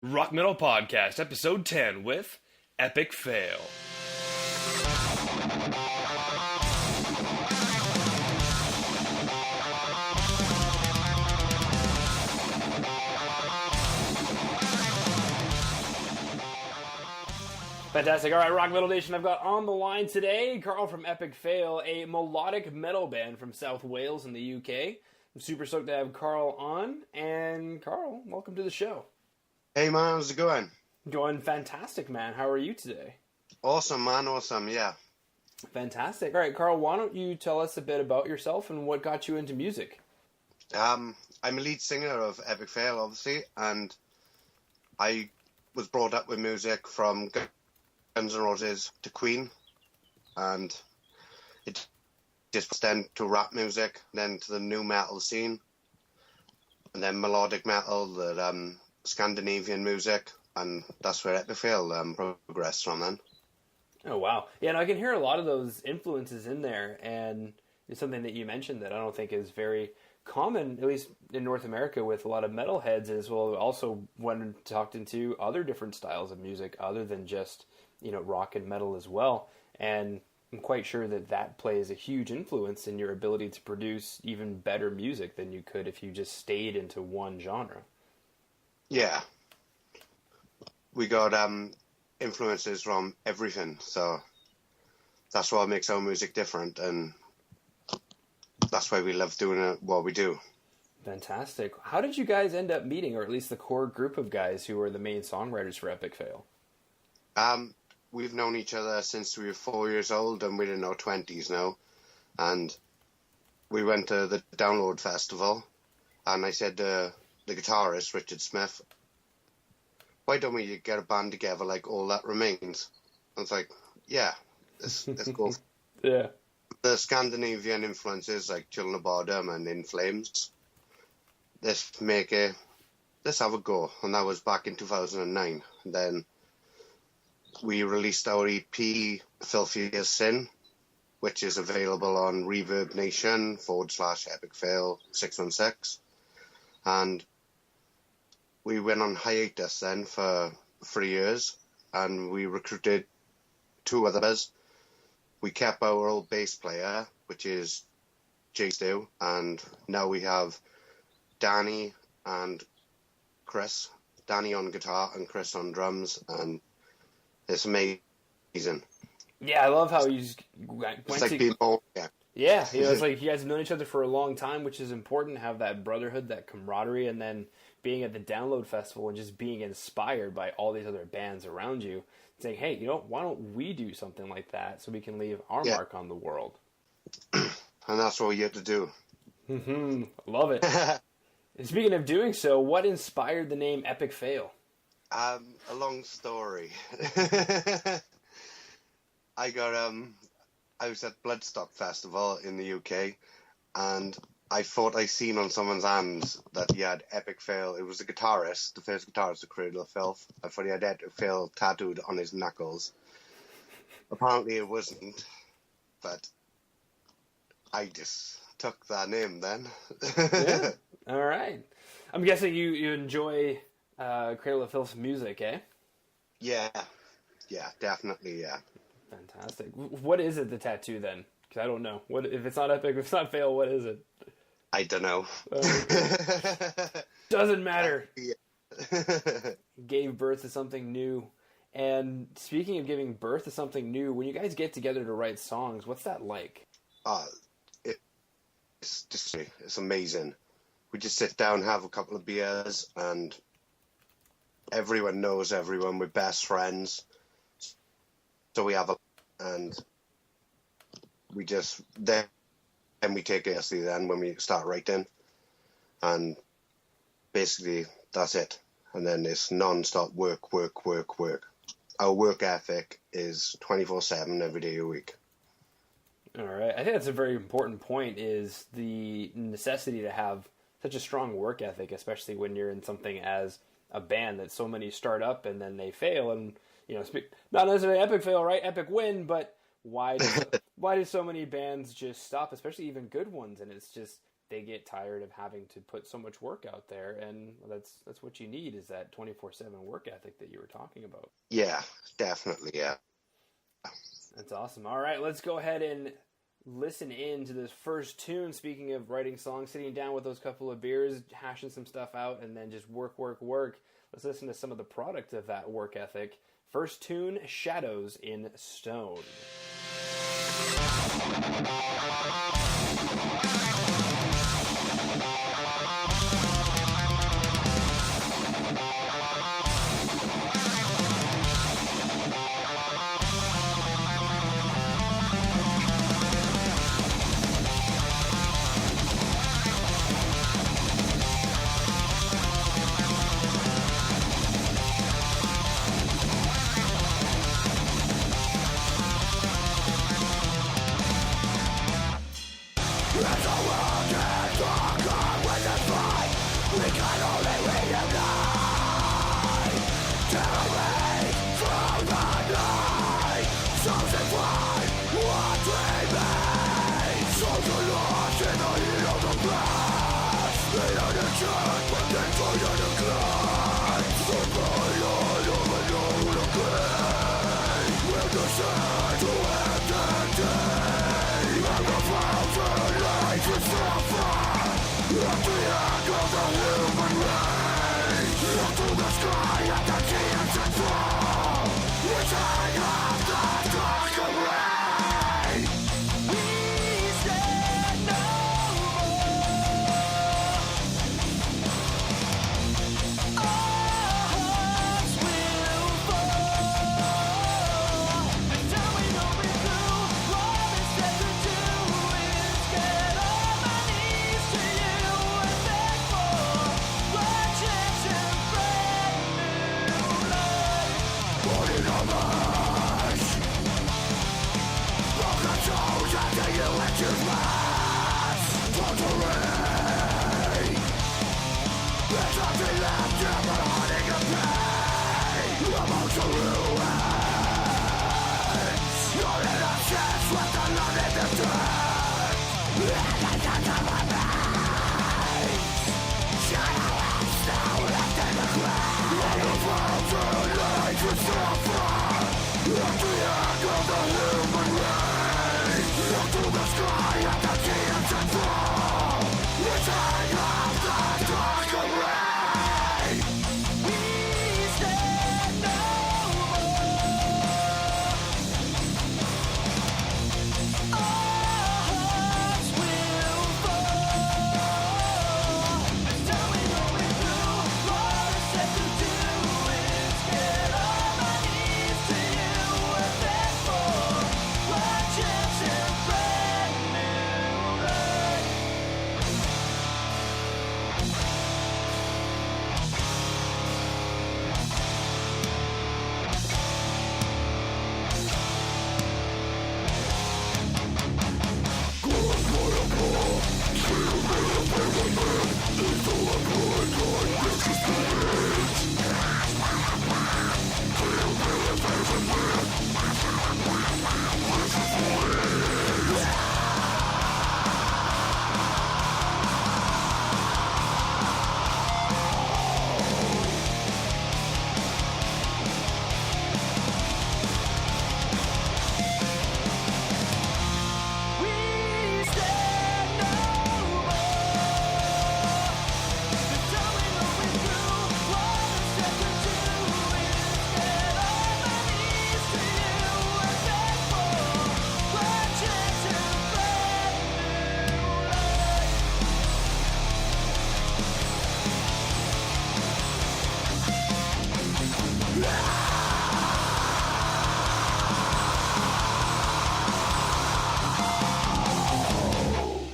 Rock Metal Podcast, Episode 10 with Epic Fail. Fantastic. All right, Rock Metal Nation, I've got on the line today Carl from Epic Fail, a melodic metal band from South Wales in the UK. I'm super stoked to have Carl on. And Carl, welcome to the show. Hey man, how's it going? Going fantastic, man. How are you today? Awesome, man. Awesome, yeah. Fantastic. All right, Carl, why don't you tell us a bit about yourself and what got you into music? I'm a lead singer of Epic Fail, obviously, and I was brought up with music from Guns N' Roses to Queen, and it just then to rap music, then to the new metal scene, and then melodic metal, the Scandinavian music, and that's where Epic Fail progressed from then. Oh, wow. Yeah, and I can hear a lot of those influences in there, and it's something that you mentioned that I don't think is very common, at least in North America, with a lot of metalheads as well. Also, when talked into other different styles of music other than just, rock and metal as well. And I'm quite sure that that plays a huge influence in your ability to produce even better music than you could if you just stayed into one genre. Yeah. We got influences from everything, so that's what makes our music different, and that's why we love doing what we do. Fantastic. How did you guys end up meeting, or at least the core group of guys who were the main songwriters for Epic Fail? We've known each other since we were 4 years old, and we're in our 20s now, and we went to the Download Festival, and I said to the guitarist, Richard Smith, why don't we get a band together like All That Remains? I was like, yeah, let's go. Yeah. The Scandinavian influences like Children of Bodom and In Flames, let's have a go. And that was back in 2009. And then we released our EP, Filthy as Sin, which is available on Reverb Nation /Epic Fail 616. And we went on hiatus then for 3 years, and we recruited two others. We kept our old bass player, which is Jay Stew, and now we have Danny and Chris. Danny on guitar and Chris on drums, and it's amazing. Yeah, I love how you just went it's like being born again. Yeah, it's like you guys have known each other for a long time, which is important, to have that brotherhood, that camaraderie, and then being at the Download Festival and just being inspired by all these other bands around you, saying, hey, why don't we do something like that so we can leave our mark on the world? And that's what we have to do. Love it. And speaking of doing so, what inspired the name Epic Fail? A long story. I was at Bloodstock Festival in the UK, and I thought I seen on someone's hands that he had Epic Fail. It was the guitarist, the first guitarist of Cradle of Filth. I thought he had Epic Fail tattooed on his knuckles. Apparently it wasn't, but I just took that name then. Yeah. All right. I'm guessing you enjoy Cradle of Filth's music, eh? Yeah, definitely, yeah. Fantastic. What is it, the tattoo, then? Because I don't know. What if it's not Epic, if it's not Fail, what is it? I don't know. Doesn't matter. Yeah. Gave birth to something new. And speaking of giving birth to something new, when you guys get together to write songs, what's that like? It's amazing. We just sit down, have a couple of beers, and everyone knows everyone. We're best friends. So we have and we just, then we take it seriously then when we start writing. And basically, that's it. And then it's non-stop work. Our work ethic is 24/7 every day a week. All right. I think that's a very important point, is the necessity to have such a strong work ethic, especially when you're in something as a band that so many start up and then they fail. And, not necessarily Epic Fail, right? Epic win, but why do so many bands just stop, especially even good ones? And it's just they get tired of having to put so much work out there, and that's what you need is that 24/7 work ethic that you were talking about. Yeah, definitely. Yeah. That's awesome. All right, let's go ahead and listen in to this first tune. Speaking of writing songs, sitting down with those couple of beers, hashing some stuff out, and then just work, work, work. Let's listen to some of the product of that work ethic. First tune, Shadows in Stone.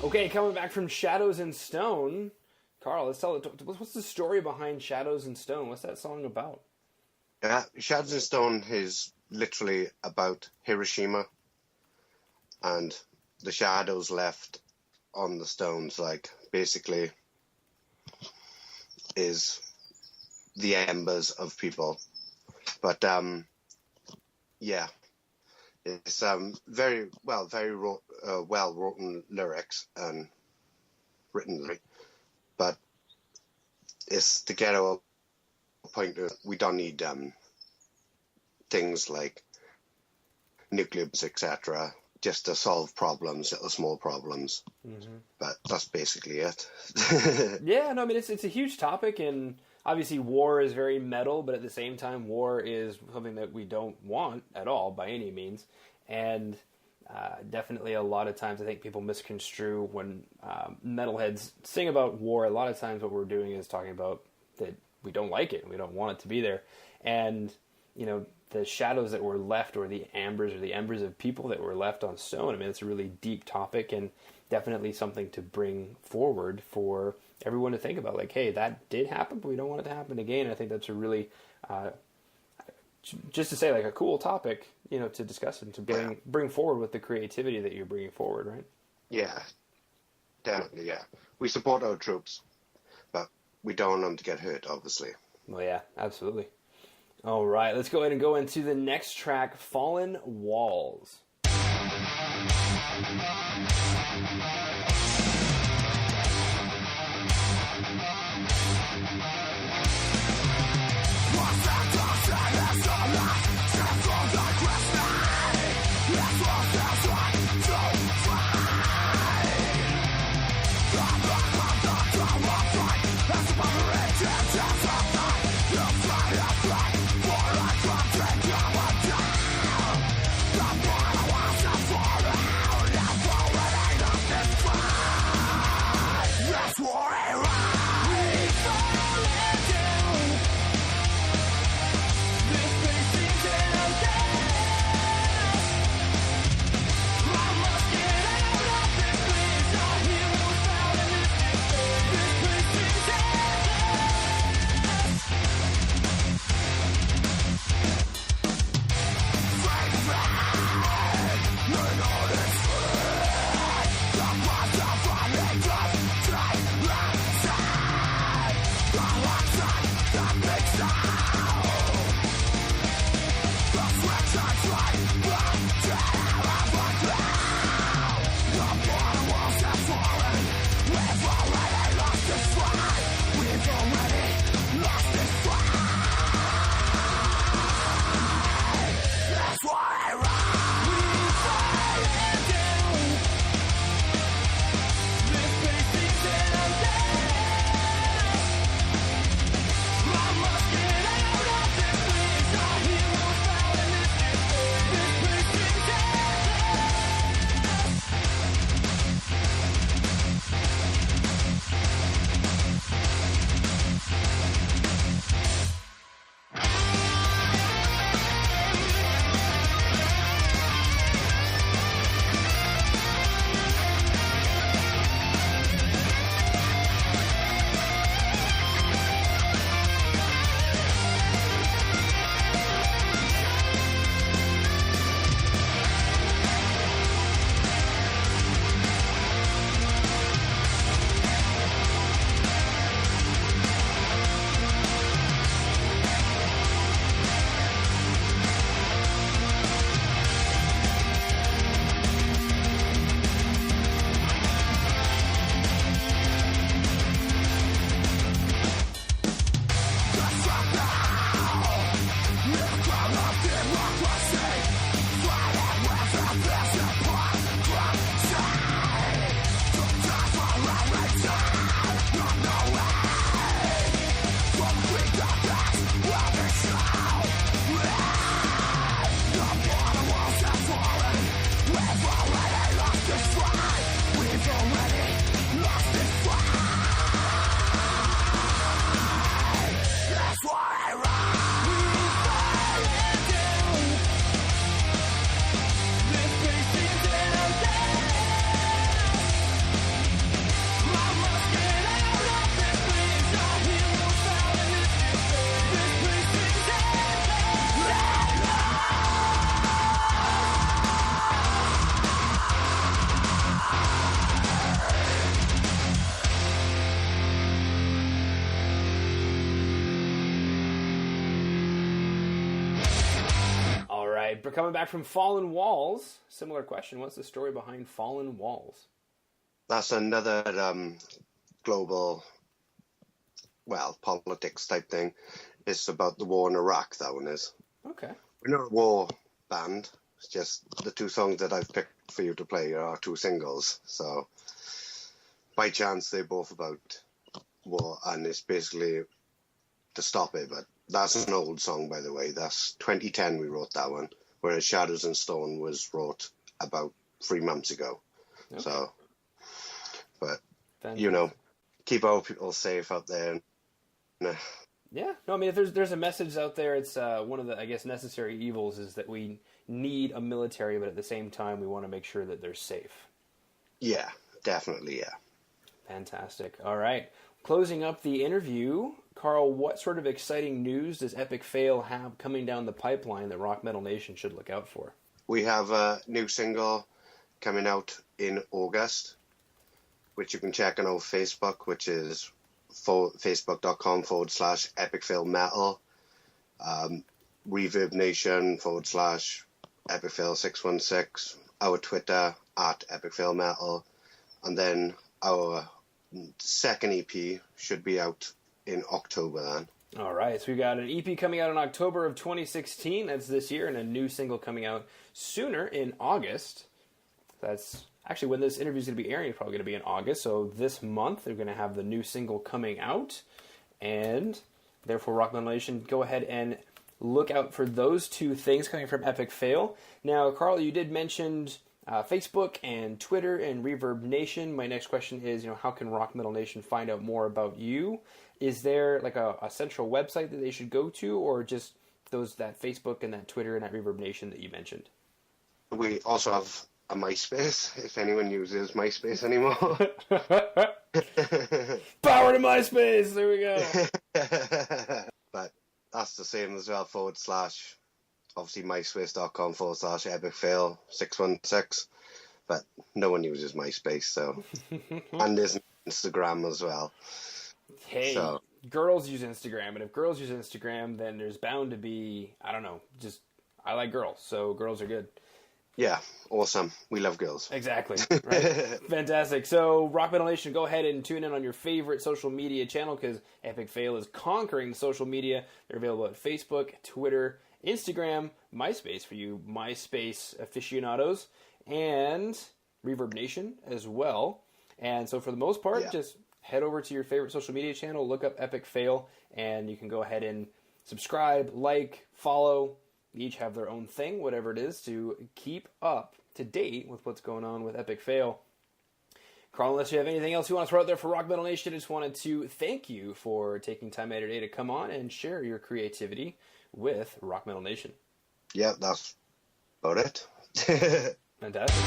Okay, coming back from Shadows in Stone, Carl, let's tell it. What's the story behind Shadows in Stone? What's that song about? Yeah, Shadows in Stone is literally about Hiroshima and the shadows left on the stones, like basically is the embers of people. But yeah, it's very well written lyrics, and written, but it's to get our point that we don't need things like nuclear bombs, etc., just to solve problems, little small problems. Mm-hmm. But that's basically it. Yeah, no, I mean, it's a huge topic, and obviously war is very metal, but at the same time, war is something that we don't want at all by any means. And definitely a lot of times I think people misconstrue when metalheads sing about war. A lot of times what we're doing is talking about that we don't like it and we don't want it to be there. And, you know, the shadows that were left, or the embers of people that were left on stone. I mean, it's a really deep topic and definitely something to bring forward for everyone to think about. Like, hey, that did happen, but we don't want it to happen again. I think that's a really, just to say, like, a cool topic, you know, to discuss and to bring forward with the creativity that you're bringing forward, right? Yeah, definitely, yeah. We support our troops, but we don't want them to get hurt, obviously. Well, yeah, absolutely. All right, let's go ahead and go into the next track, Fallen Walls. Coming back from Fallen Walls, similar question. What's the story behind Fallen Walls? that's another global, well, politics type thing. It's about the war in Iraq, that one is. Okay. We're not a war band. It's just the two songs that I've picked for you to play are two singles. So by chance, they're both about war, and it's basically to stop it. But that's an old song, by the way. That's 2010 we wrote that one, whereas Shadows and Stone was wrote about 3 months ago. Okay. So, but, fantastic. Keep our people safe out there. Yeah, no, I mean, if there's a message out there, it's one of the, I guess, necessary evils is that we need a military, but at the same time, we want to make sure that they're safe. Yeah, definitely, yeah. Fantastic. All right. Closing up the interview, Carl, what sort of exciting news does Epic Fail have coming down the pipeline that Rock Metal Nation should look out for? We have a new single coming out in August, which you can check on our Facebook, which is facebook.com/Epic Fail Metal, Reverb Nation /Epic Fail 616, our Twitter @Epic Fail Metal, and then our second EP should be out in October then. All right, so we've got an EP coming out in October of 2016, that's this year, and a new single coming out sooner in August. That's actually when this interview is going to be airing, it's probably going to be in August, so this month they're going to have the new single coming out, and therefore Rock Metal Nation, go ahead and look out for those two things coming from Epic Fail. Now, Carl, you did mention Facebook and Twitter and Reverb Nation. My next question is, how can Rock Metal Nation find out more about you? Is there like a central website that they should go to, or just that Facebook and that Twitter and that Reverb Nation that you mentioned? We also have a MySpace, if anyone uses MySpace anymore. Power to MySpace! There we go. But that's the same as well, / obviously myspace.com /Epic Fail 616. But no one uses MySpace, so. And there's Instagram as well. Hey, so. Girls use Instagram, and if girls use Instagram, then there's bound to be, I don't know, I like girls, so girls are good. Yeah, awesome. We love girls. Exactly. Right. Fantastic. So, Rock Metal Nation, go ahead and tune in on your favorite social media channel, because Epic Fail is conquering social media. They're available at Facebook, Twitter, Instagram, MySpace for you MySpace aficionados, and Reverb Nation as well. And so for the most part, just head over to your favorite social media channel, look up Epic Fail, and you can go ahead and subscribe, like, follow. Each have their own thing, whatever it is, to keep up to date with what's going on with Epic Fail. Carl, unless you have anything else you want to throw out there for Rock Metal Nation, I just wanted to thank you for taking time out of your day to come on and share your creativity with Rock Metal Nation. Yeah, that's about it. Fantastic.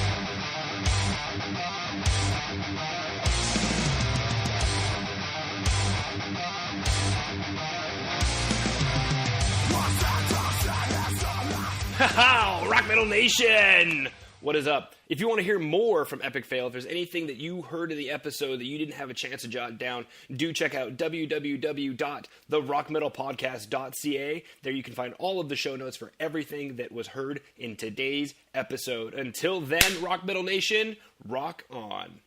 Ha-ha! Rock Metal Nation! What is up? If you want to hear more from Epic Fail, if there's anything that you heard in the episode that you didn't have a chance to jot down, do check out www.therockmetalpodcast.ca. There you can find all of the show notes for everything that was heard in today's episode. Until then, Rock Metal Nation, rock on.